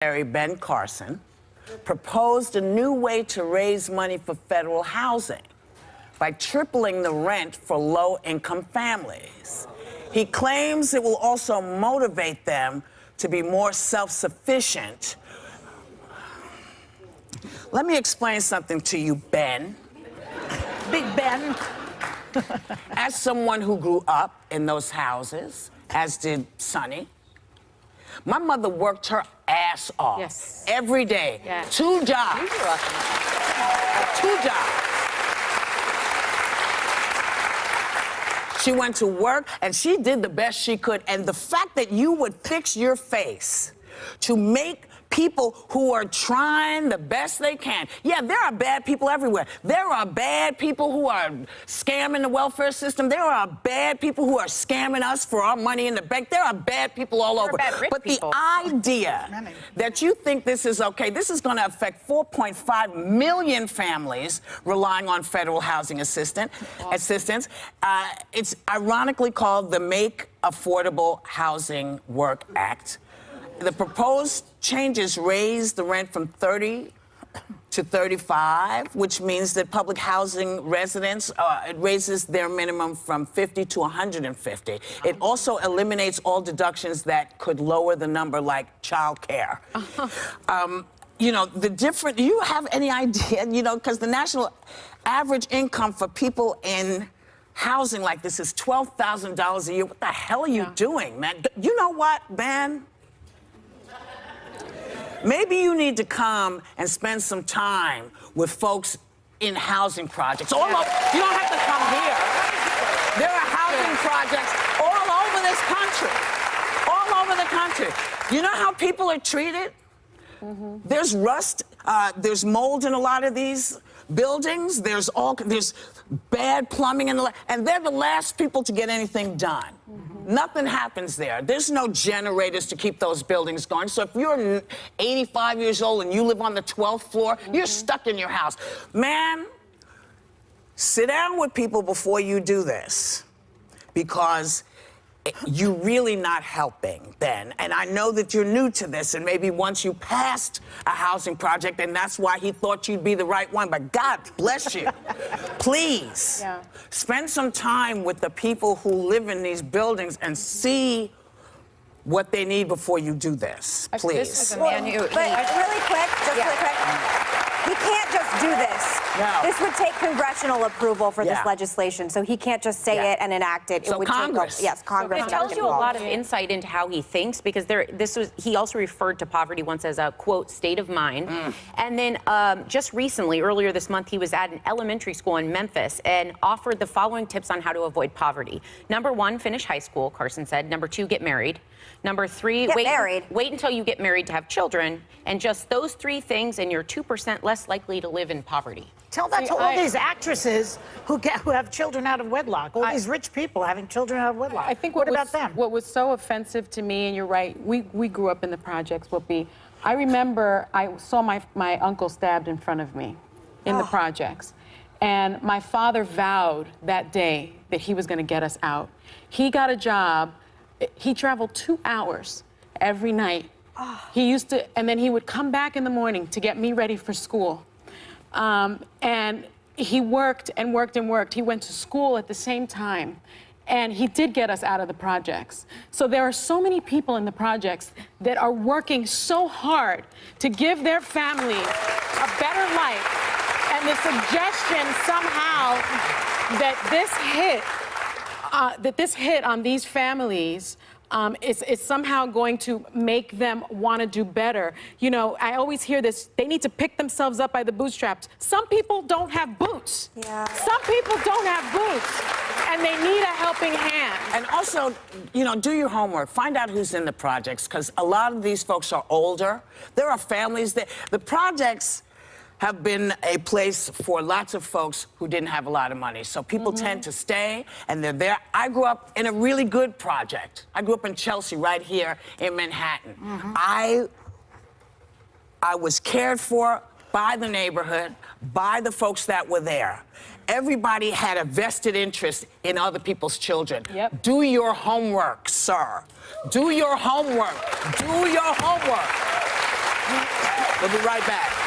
Ben Carson proposed a new way to raise money for federal housing by tripling the rent for low-income families. He claims it will also motivate them to be more self-sufficient. Let me explain something to you, Ben. Big Ben. As someone who grew up in those houses, as did Sonny, my mother worked her ass off every day. Yeah. 2 jobs. 2 jobs. She went to work and she did the best she could. And the fact that you would fix your face to make people who are trying the best they can. Yeah, there are bad people everywhere. There are bad people who are scamming the welfare system. There are bad people who are scamming us for our money in the bank. There are bad people all over. But the idea that you think this is okay, this is going to affect 4.5 million families relying on federal housing assistance. It's ironically called the Make Affordable Housing Work Act. The proposed changes raise the rent from 30 to 35, which means that public housing residents, it raises their minimum from 50 to 150. It also eliminates all deductions that could lower the number, like child care. You know, do you have any idea, you know, because the national average income for people in housing like this is $12,000 a year. What the hell are you doing, man? You know what, Ben? Maybe you need to come and spend some time with folks in housing projects. All over, you don't have to come here. There are housing projects all over this country. All over the country. You know how people are treated? There's rust, there's mold in a lot of these buildings. There's bad plumbing and they're the last people to get anything done. Nothing happens there. There's no generators to keep those buildings going. So if you're 85 years old and you live on the 12th floor, you're stuck in your house. Man, sit down with people before you do this, because you're really not helping, Ben. And I know that you're new to this, and maybe once you passed a housing project, and that's why he thought you'd be the right one. But God bless you. Please, spend some time with the people who live in these buildings and see what they need before you do this. Please. This is a man who, really quick, he can't just do this. No. This would take congressional approval for this legislation, so he can't just say it and enact it. So it would Congress. Congress. It tells you a lot of insight into how he thinks, because he also referred to poverty once as a, quote, state of mind. And then just recently, earlier this month, he was at an elementary school in Memphis and offered the following tips on how to avoid poverty. Number 1, finish high school, Carson said. Number 2, get married. Number 3, wait until you get married to have children. And just those 3 things, and you're 2% less likely to live in poverty. Tell that to all these actresses who have children out of wedlock, all these rich people having children out of wedlock. I think what about them? What was so offensive to me, and you're right, we grew up in the projects, Whoopi. I remember I saw my uncle stabbed in front of me in the projects. And my father vowed that day that he was going to get us out. He got a job. He traveled 2 hours every night. He used to, and then he would come back in the morning to get me ready for school. And he worked and worked and worked. He went to school at the same time. And he did get us out of the projects. So there are so many people in the projects that are working so hard to give their families a better life. And the suggestion somehow that this hit on these families is somehow going to make them want to do better. You know, I always hear this, they need to pick themselves up by the bootstraps. Some people don't have boots. Some people don't have boots, and they need a helping hand. And also, you know, do your homework. Find out who's in the projects, because a lot of these folks are older. There are families that, the projects have been a place for lots of folks who didn't have a lot of money. So people tend to stay, and they're there. I grew up in a really good project. I grew up in Chelsea, right here in Manhattan. I was cared for by the neighborhood, by the folks that were there. Everybody had a vested interest in other people's children. Do your homework, sir. Do your homework. Do your homework. We'll be right back.